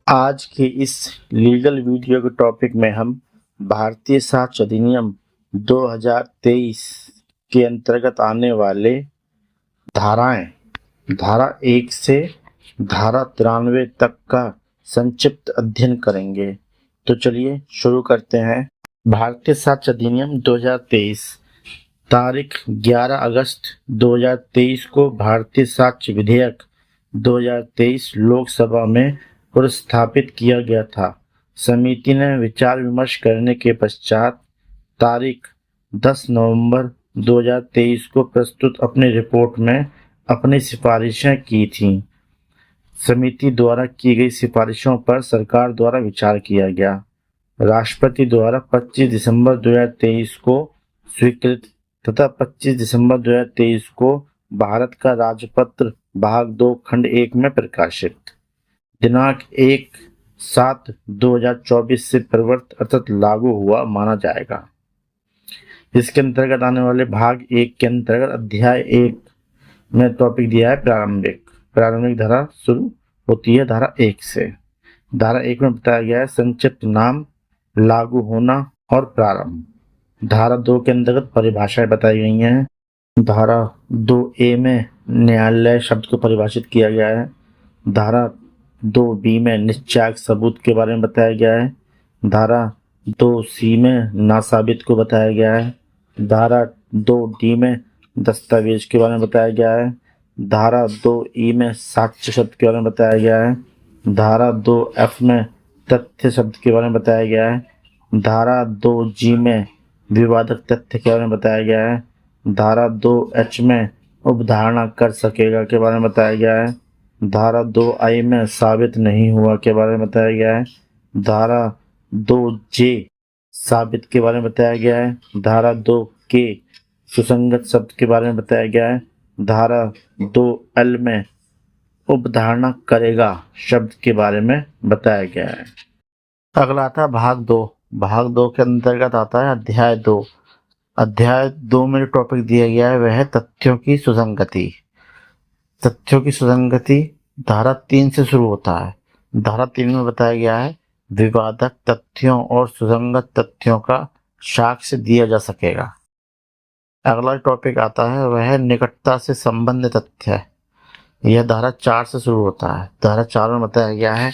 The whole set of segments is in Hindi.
आज के इस लीगल वीडियो के टॉपिक में हम भारतीय साक्ष्य अधिनियम 2023 के अंतर्गत आने वाले धाराएं धारा 1 से धारा 93 तक का संक्षिप्त अध्ययन करेंगे। तो चलिए शुरू करते हैं। भारतीय साक्ष्य अधिनियम 2023 तारीख 11 अगस्त 2023 को भारतीय साक्ष्य विधेयक 2023 लोकसभा में पुरस्थापित किया गया था। समिति ने विचार विमर्श करने के पश्चात तारीख 10 नवंबर 2023 को प्रस्तुत अपनी रिपोर्ट में अपनी सिफारिशें की थीं। समिति द्वारा की गई सिफारिशों पर सरकार द्वारा विचार किया गया। राष्ट्रपति द्वारा 25 दिसंबर 2023 को स्वीकृत तथा 25 दिसंबर 2023 को भारत का राजपत्र भाग 2 खंड 1 में प्रकाशित। दिनांक 1/7/2024 से प्रवर्त अर्थात लागू हुआ माना जाएगा। इसके अंतर्गत आने वाले भाग 1 के अंतर्गत अध्याय 1 में टॉपिक दिया है प्रारंभिक धारा शुरू होती है धारा 1 से। धारा 1 में बताया गया है संक्षिप्त नाम, लागू होना और प्रारंभ। धारा 2 के अंतर्गत परिभाषाएं बताई गई हैं। धारा 2A में न्यायालय शब्द को परिभाषित किया गया है। धारा 2B में निश्चायक सबूत के बारे में बताया गया है। धारा 2C में नासाबित को बताया गया है। धारा 2D में दस्तावेज के बारे में बताया गया है। धारा 2E में साक्ष्य शब्द के बारे में बताया गया है। धारा 2F में तथ्य शब्द के बारे में बताया गया है। धारा 2G में विवादक तथ्य के बारे में बताया गया है। धारा 2H में उपधारणा कर सकेगा के बारे में बताया गया है। धारा 2I में साबित नहीं हुआ के बारे में बताया गया है। धारा 2J साबित के बारे में बताया गया है। धारा 2K सुसंगत शब्द के बारे में बताया गया है। धारा 2L में उपधारणा करेगा शब्द के बारे में बताया गया है। अगला आता है भाग 2। भाग 2 के अंतर्गत आता है अध्याय 2। अध्याय 2 में जो टॉपिक दिया गया है वह है तथ्यों की सुसंगति। तथ्यों की सुसंगति धारा 3 से शुरू होता है। धारा 3 में बताया गया है विवादक तथ्यों और सुसंगत तथ्यों का साक्ष्य दिया जा सकेगा। अगला टॉपिक आता है वह है निकटता से संबंधित तथ्य है। यह धारा 4 से शुरू होता है। धारा 4 में बताया गया है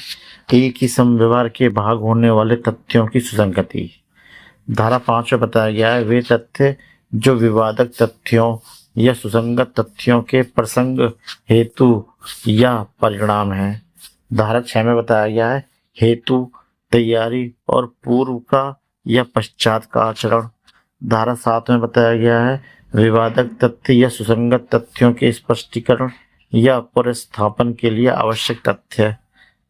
एक ही समव्यवहार के भाग होने वाले तथ्यों की सुसंगति। धारा 5 में बताया गया है वे तथ्य जो विवादक तथ्यों या सुसंगत तथ्यों के प्रसंग, हेतु या परिणाम है। धारा 6 में बताया गया है हेतु, तैयारी और पूर्व का या पश्चात का आचरण। धारा 7 में बताया गया है विवादक तथ्य या सुसंगत तथ्यों के स्पष्टीकरण या पुनर्स्थापन के लिए आवश्यक तथ्य।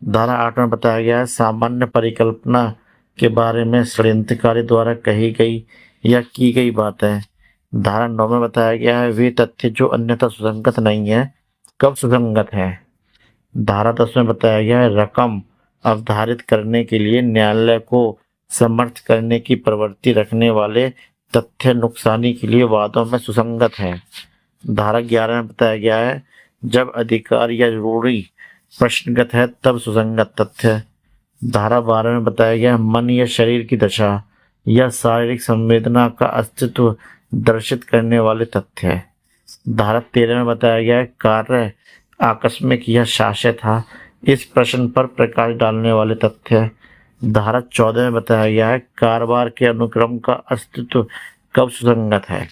धारा 8 में बताया गया है सामान्य परिकल्पना के बारे में षड्यंत्रकारी द्वारा कही गई या की गई बातें। धारा 9 में बताया गया है वे तथ्य जो अन्यथा सुसंगत नहीं है कब सुसंगत है। धारा 10 में बताया गया है रकम अवधारित करने के लिए न्यायालय को समर्थ करने की प्रवृत्ति रखने वाले तथ्य नुकसानी के लिए वादों में सुसंगत है। धारा 11 में बताया गया है जब अधिकार या रूढ़ि प्रश्नगत है तब सुसंगत तथ्य। धारा 12 में बताया गया है मन या शरीर की दशा या शारीरिक संवेदना का अस्तित्व दर्शित करने वाले तथ्य है। धारा 13 में बताया गया है कार्य आकस्मिक या शास्य था, इस प्रश्न पर प्रकाश डालने वाले तथ्य है। धारा 14 में बताया गया है कारोबार के अनुक्रम का अस्तित्व कब सुसंगत है।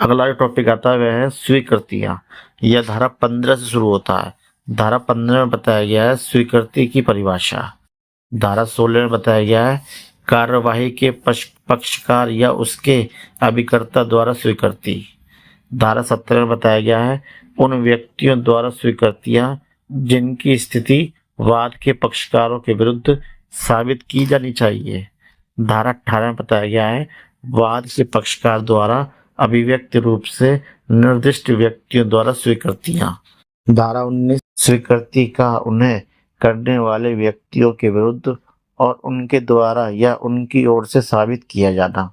अगला जो टॉपिक आता है वह है स्वीकृतियां। यह धारा 15 से शुरू होता है। धारा 15 में बताया गया है स्वीकृति की परिभाषा। धारा 16 में बताया गया है कार्यवाही के पक्षकार या उसके अभिकर्ता द्वारा स्वीकृति। धारा 17 में बताया गया है उन व्यक्तियों द्वारा स्वीकृतियां जिनकी स्थिति वाद के पक्षकारों के विरुद्ध साबित की जानी चाहिए। धारा 18 में बताया गया है वाद के पक्षकार द्वारा अभिव्यक्त रूप से निर्दिष्ट व्यक्तियों द्वारा स्वीकृतियां। धारा 19 स्वीकृति का उन्हें करने वाले व्यक्तियों के विरुद्ध और उनके द्वारा या उनकी ओर से साबित किया जाना।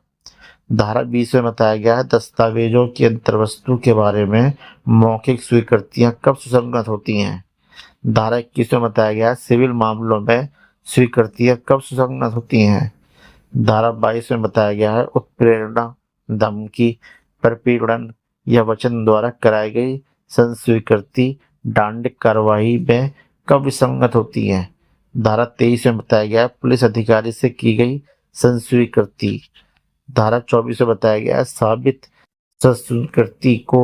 धारा 20 में बताया गया है दस्तावेजों की अंतर्वस्तु के बारे में मौखिक स्वीकृतियां कब सुसंगत होती हैं। धारा 21 में बताया गया है सिविल मामलों में स्वीकृतियां कब सुसंगत होती हैं। धारा 22 में बताया गया है उत्प्रेरणा, धमकी, प्रपीड़न या वचन द्वारा कराई गई संस्वीकृति दंडिक कार्रवाई में कब विसंगत होती है। धारा 23 में बताया गया है पुलिस अधिकारी से की गई संस्वीकृति। धारा 24 में बताया गया है साबित संस्वीकृति को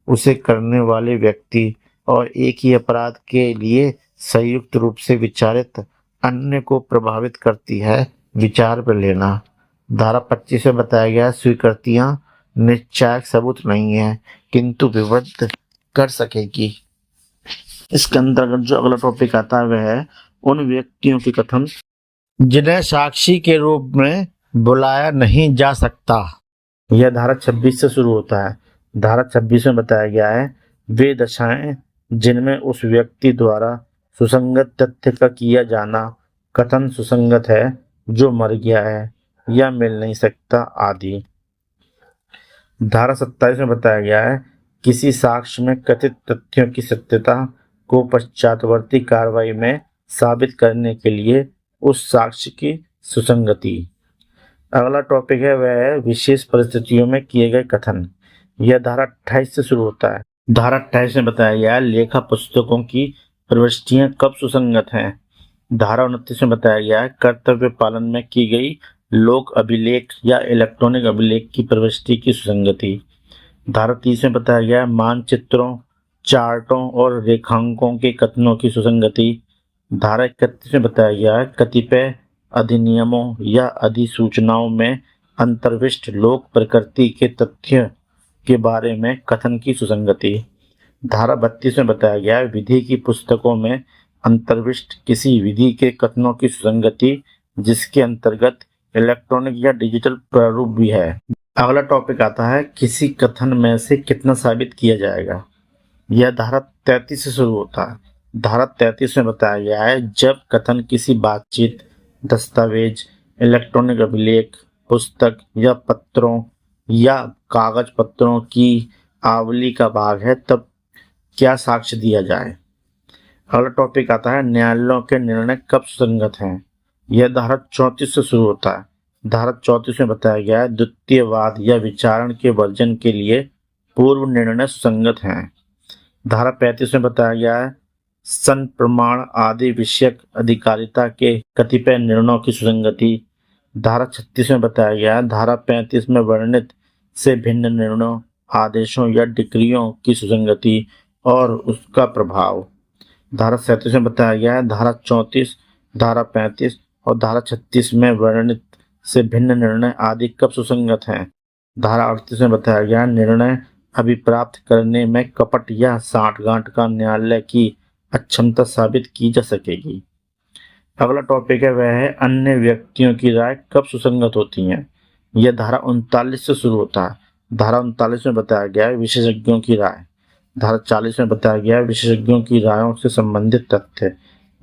उसे करने वाले व्यक्ति और एक ही अपराध के लिए संयुक्त रूप से विचारित अन्य को प्रभावित करती है, विचार पर लेना। धारा 25 में बताया गया स्वीकृतियां निश्चायक सबूत नहीं है किंतु विवद्ध कर सकेगी। इसके अंतर्गत जो अगला टॉपिक आता है वह है उन व्यक्तियों के कथन जिन्हें साक्षी के रूप में बुलाया नहीं जा सकता। यह धारा 26 से शुरू होता है। धारा 26 में बताया गया है वे दशाएं जिनमें उस व्यक्ति द्वारा सुसंगत तथ्य का किया जाना कथन सुसंगत है जो मर गया है या मिल नहीं सकता आदि। धारा 27 में बताया गया है किसी साक्ष्य में कथित तथ्यों की सत्यता को पश्चातवर्ती कार्रवाई में साबित करने के लिए उस साक्ष्य की सुसंगति। अगला टॉपिक है वह है विशेष परिस्थितियों में किए गए कथन। यह धारा 28 से शुरू होता है। धारा 28 में बताया गया है लेखा पुस्तकों की प्रविष्टियां कब सुसंगत हैं। धारा 29 में बताया गया है कर्तव्य पालन में की गई लोक अभिलेख या इलेक्ट्रॉनिक अभिलेख की प्रविष्टि की सुसंगति। धारा 30 में बताया गया है मानचित्रों, चार्टों और रेखांकों के कथनों की सुसंगति। धारा 31 में बताया गया है कतिपय अधिनियमों या अधिसूचनाओं में अंतर्विष्ट लोक प्रकृति के तथ्य के बारे में कथन की सुसंगति। धारा 32 में बताया गया है विधि की पुस्तकों में अंतर्विष्ट किसी विधि के कथनों की सुसंगति जिसके अंतर्गत इलेक्ट्रॉनिक या डिजिटल प्रारूप भी है। अगला टॉपिक आता है किसी कथन में से कितना साबित किया जाएगा। यह धारा 33 से शुरू होता है। धारा 33 में बताया गया है जब कथन किसी बातचीत, दस्तावेज, इलेक्ट्रॉनिक अभिलेख, पुस्तक या पत्रों या कागज पत्रों की आवली का भाग है तब क्या साक्ष्य दिया जाए। अगला टॉपिक आता है न्यायालयों के निर्णय कब सुसंगत हैं। यह धारा 34 से शुरू होता है। धारा 34 में बताया गया है द्वितीय वाद या विचारण के वर्जन के लिए पूर्व निर्णय सुसंगत हैं। धारा 35 में बताया गया है सन प्रमाण आदि विषयक अधिकारिता के कतिपय निर्णयों की सुसंगति। धारा 36 में बताया गया है धारा 35 में वर्णित से भिन्न निर्णयों, आदेशों या डिक्रियों की सुसंगति और उसका प्रभाव। धारा 37 में बताया गया है धारा 34, धारा 35 और धारा 36 में वर्णित से भिन्न निर्णय आदि कब सुसंगत हैं। धारा 38 में बताया गया निर्णय अभिप्राप्त करने में कपट या साठगांठ का न्यायालय की अक्षमता साबित की जा सकेगी। अगला टॉपिक है वह है अन्य व्यक्तियों की राय कब सुसंगत होती हैं। यह धारा 39 से शुरू होता है। धारा 39 में बताया गया है विशेषज्ञों की राय। धारा 40 में बताया गया है विशेषज्ञों की रायों से संबंधित तथ्य।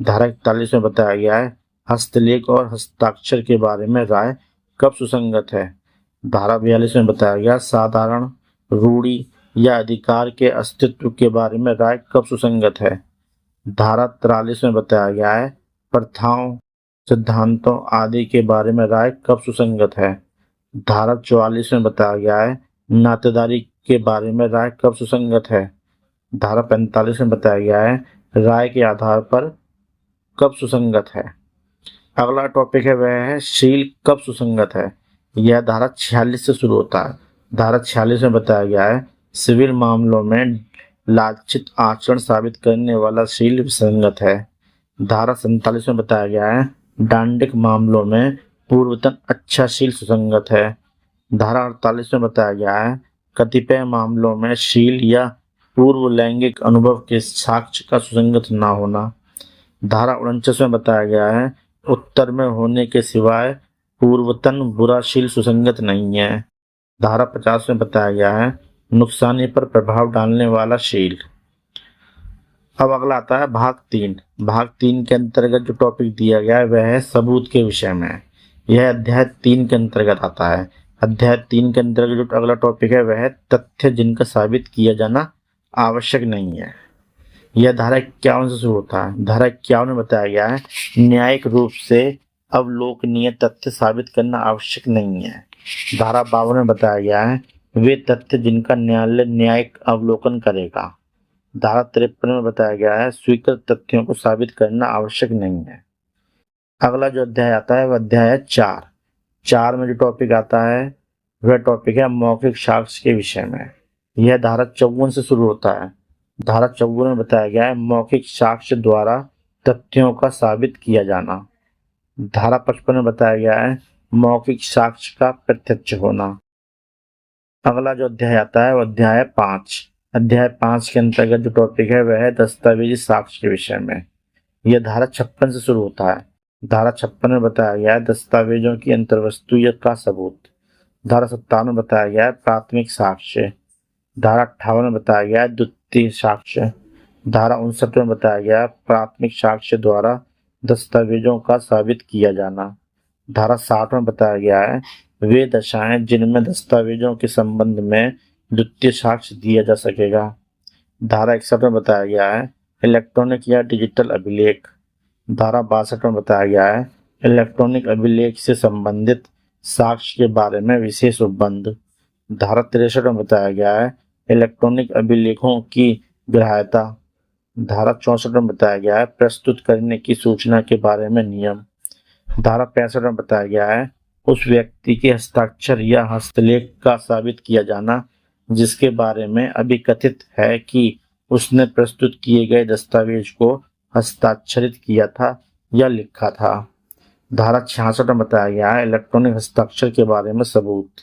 धारा 41 में बताया गया है हस्तलेख और हस्ताक्षर के बारे में राय कब सुसंगत है। धारा 42 में बताया गया साधारण रूढ़ी या अधिकार के अस्तित्व के बारे में राय कब सुसंगत है। धारा 43 में बताया गया है प्रथाओं, सिद्धांतों आदि के बारे में राय कब सुसंगत है। धारा 44 में बताया गया है नातेदारी के बारे में राय कब सुसंगत है। धारा 45 में बताया गया है राय के आधार पर कब सुसंगत है। अगला टॉपिक है वह है शील कब सुसंगत है। यह धारा 46 से शुरू होता है। धारा 46 में बताया गया है सिविल मामलों में लांछित आचरण साबित करने वाला शील विसंगत है। धारा 47 में बताया गया है दंडिक मामलों में पूर्वतन अच्छा शील सुसंगत है। धारा 48 में बताया गया है कतिपय मामलों में शील या पूर्व लैंगिक अनुभव के साक्ष्य का सुसंगत न होना। धारा 49 में बताया गया है उत्तर में होने के सिवाय पूर्वतन बुरा शील सुसंगत नहीं है। धारा 50 में बताया गया है नुकसानी पर प्रभाव डालने वाला शील। अब अगला आता है भाग 3। भाग 3 के अंतर्गत जो टॉपिक दिया गया है वह है सबूत के विषय में। यह अध्याय 3 के अंतर्गत आता है। अध्याय 3 के अंतर्गत जो अगला टॉपिक है वह है तथ्य जिनका साबित किया जाना आवश्यक नहीं है। यह धारा 51 से शुरू होता है। धारा 51 में बताया गया है न्यायिक रूप से अवलोकनीय तथ्य साबित करना आवश्यक नहीं है। धारा 52 में बताया गया है वे तथ्य जिनका न्यायालय न्यायिक अवलोकन करेगा। धारा 53 में बताया गया है स्वीकृत तथ्यों को साबित करना आवश्यक नहीं है। अगला जो अध्याय आता है वह अध्याय है 4 में जो टॉपिक आता है वह टॉपिक है मौखिक साक्ष्य के विषय में। यह धारा 54 से शुरू होता है। धारा 54 में बताया गया है मौखिक साक्ष्य द्वारा तथ्यों का साबित किया जाना। धारा 55 में बताया गया है मौखिक साक्ष्य का प्रत्यक्ष होना। अगला जो अध्याय आता है वह अध्याय है 5। अध्याय 5 के अंतर्गत जो टॉपिक है वह है दस्तावेजी साक्ष्य के विषय में। यह धारा 56 से शुरू होता है। धारा 56 में बताया गया है दस्तावेजों की अंतर्वस्तु का सबूत। धारा 57 में बताया गया है प्राथमिक साक्ष्य। धारा 58 में बताया गया है द्वितीय साक्ष्य। धारा 59 में बताया गया है प्राथमिक साक्ष्य द्वारा दस्तावेजों का साबित किया जाना। धारा 60 में बताया गया है वे दशाएं जिनमें दस्तावेजों के संबंध में द्वितीय साक्ष्य दिया जा सकेगा। धारा 61 में बताया गया है इलेक्ट्रॉनिक या डिजिटल अभिलेख। धारा 62 में बताया गया है इलेक्ट्रॉनिक अभिलेख से संबंधित साक्ष्य के बारे में विशेष उपबंध। धारा 63 में बताया गया है इलेक्ट्रॉनिक अभिलेखों की ग्राह्यता। धारा 64 में बताया गया है प्रस्तुत करने की सूचना के बारे में नियम। धारा 65 में बताया गया है उस व्यक्ति के हस्ताक्षर या हस्तलेख का साबित किया जाना जिसके बारे में अभी कथित है कि उसने प्रस्तुत किए गए दस्तावेज को हस्ताक्षरित किया था या लिखा था। धारा 66 में बताया गया है इलेक्ट्रॉनिक हस्ताक्षर के बारे में सबूत।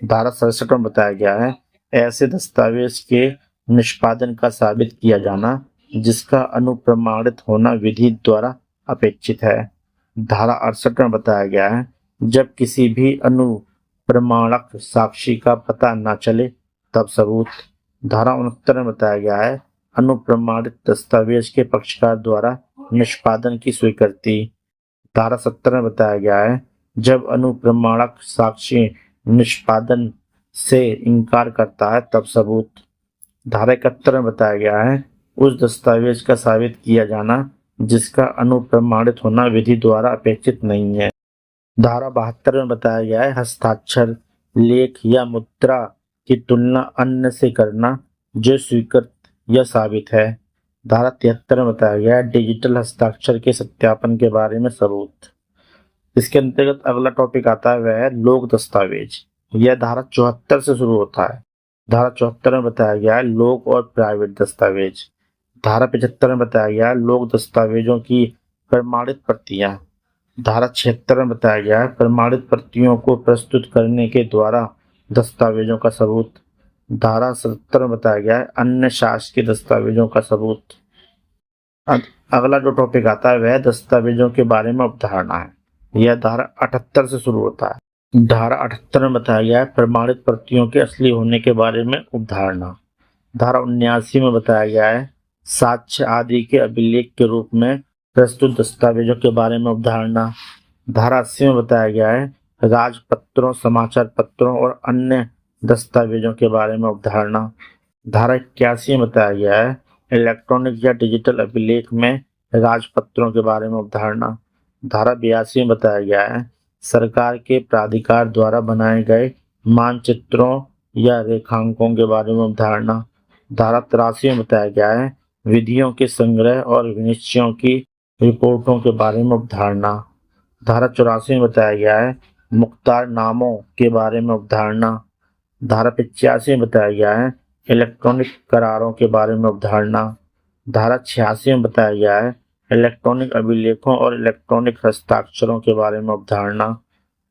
धारा 67 में बताया गया है ऐसे दस्तावेज के निष्पादन का साबित किया जाना जिसका अनुप्रमाणित होना विधि द्वारा अपेक्षित है। धारा 68 में बताया गया है जब किसी भी अनुप्रमाणक साक्षी का पता न चले तब सबूत। धारा 69 में बताया गया है अनुप्रमाणित दस्तावेज के पक्षकार द्वारा निष्पादन की स्वीकृति। धारा 70 में बताया गया है जब अनुप्रमाणक साक्षी निष्पादन से इनकार करता है तब सबूत। धारा 71 में बताया गया है उस दस्तावेज का साबित किया जाना जिसका अनुप्रमाणित होना विधि द्वारा अपेक्षित नहीं है। धारा 72 में बताया गया है हस्ताक्षर, लेख या मुद्रा की तुलना अन्य से करना जो स्वीकृत या साबित है। धारा 73 में बताया गया है डिजिटल हस्ताक्षर के सत्यापन के बारे में सबूत। इसके अंतर्गत अगला टॉपिक आता है वह है लोक दस्तावेज। यह धारा 74 से शुरू होता है। धारा 74 में बताया गया है लोक और प्राइवेट दस्तावेज। धारा 75 में बताया गया है लोक दस्तावेजों की प्रमाणित प्रतियां। धारा 76 में बताया गया है प्रमाणित प्रतियों को प्रस्तुत करने के द्वारा दस्तावेजों का सबूत। धारा 77 में बताया गया है अन्य शासकीय दस्तावेजों का सबूत। अगला जो टॉपिक आता है वह दस्तावेजों के बारे में अवधारणा है। यह धारा 78 से शुरू होता है। धारा 78 में बताया गया है प्रमाणित प्रतियों के असली होने के बारे में उपधारणा। धारा 79 में बताया गया है साक्ष्य आदि के अभिलेख के रूप में प्रस्तुत दस्तावेजों के बारे में उपधारणा। धारा 80 में बताया गया है राजपत्रों, समाचार पत्रों और अन्य दस्तावेजों के बारे में उपधारणा। धारा 81 में बताया गया है इलेक्ट्रॉनिक या डिजिटल अभिलेख में राजपत्रों के बारे में उपधारणा। धारा 82 में बताया गया है सरकार के प्राधिकार द्वारा बनाए गए मानचित्रों या रेखांकों के बारे में अवधारणा। धारा 83 में बताया गया है विधियों के संग्रह और विनिश्चयों की रिपोर्टों के बारे में अवधारणा। धारा 84 में बताया गया है मुख्तार नामों के बारे में अवधारणा। धारा 85 में बताया गया है इलेक्ट्रॉनिक करारों के बारे में अवधारणा। धारा 86 में बताया गया है इलेक्ट्रॉनिक अभिलेखों और इलेक्ट्रॉनिक हस्ताक्षरों के बारे में अवधारणा।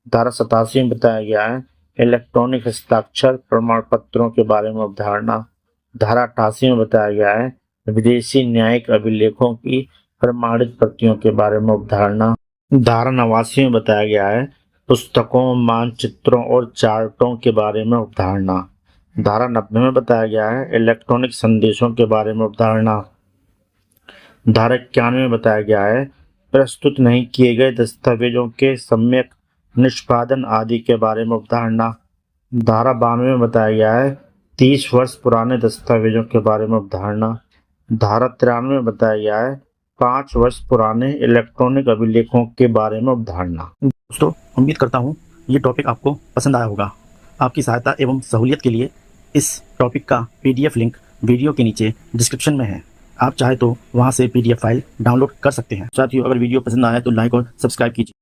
धारा 87 में बताया गया है इलेक्ट्रॉनिक हस्ताक्षर प्रमाण पत्रों के बारे में अवधारणा। धारा 88 में बताया गया है विदेशी न्यायिक अभिलेखों की प्रमाणित प्रतियों के बारे में अवधारणा। धारा 89 में बताया गया है पुस्तकों, मानचित्रों और चार्टों के बारे में अवधारणा। धारा 90 में बताया गया है इलेक्ट्रॉनिक संदेशों के बारे में अवधारणा। धारा 91 में बताया गया है प्रस्तुत नहीं किए गए दस्तावेजों के सम्यक निष्पादन आदि के बारे में अवधारणा। धारा 92 में बताया गया है 30 वर्ष पुराने दस्तावेजों के बारे में अवधारणा। धारा 93 में बताया गया है 5 वर्ष पुराने इलेक्ट्रॉनिक अभिलेखों के बारे में अवधारणा। दोस्तों, उम्मीद करता हूँ ये टॉपिक आपको पसंद आया होगा। आपकी सहायता एवं सहूलियत के लिए इस टॉपिक का PDF लिंक वीडियो के नीचे डिस्क्रिप्शन में है। आप चाहे तो वहाँ से PDF फाइल डाउनलोड कर सकते हैं। साथियों, अगर वीडियो पसंद आया तो लाइक और सब्सक्राइब कीजिए।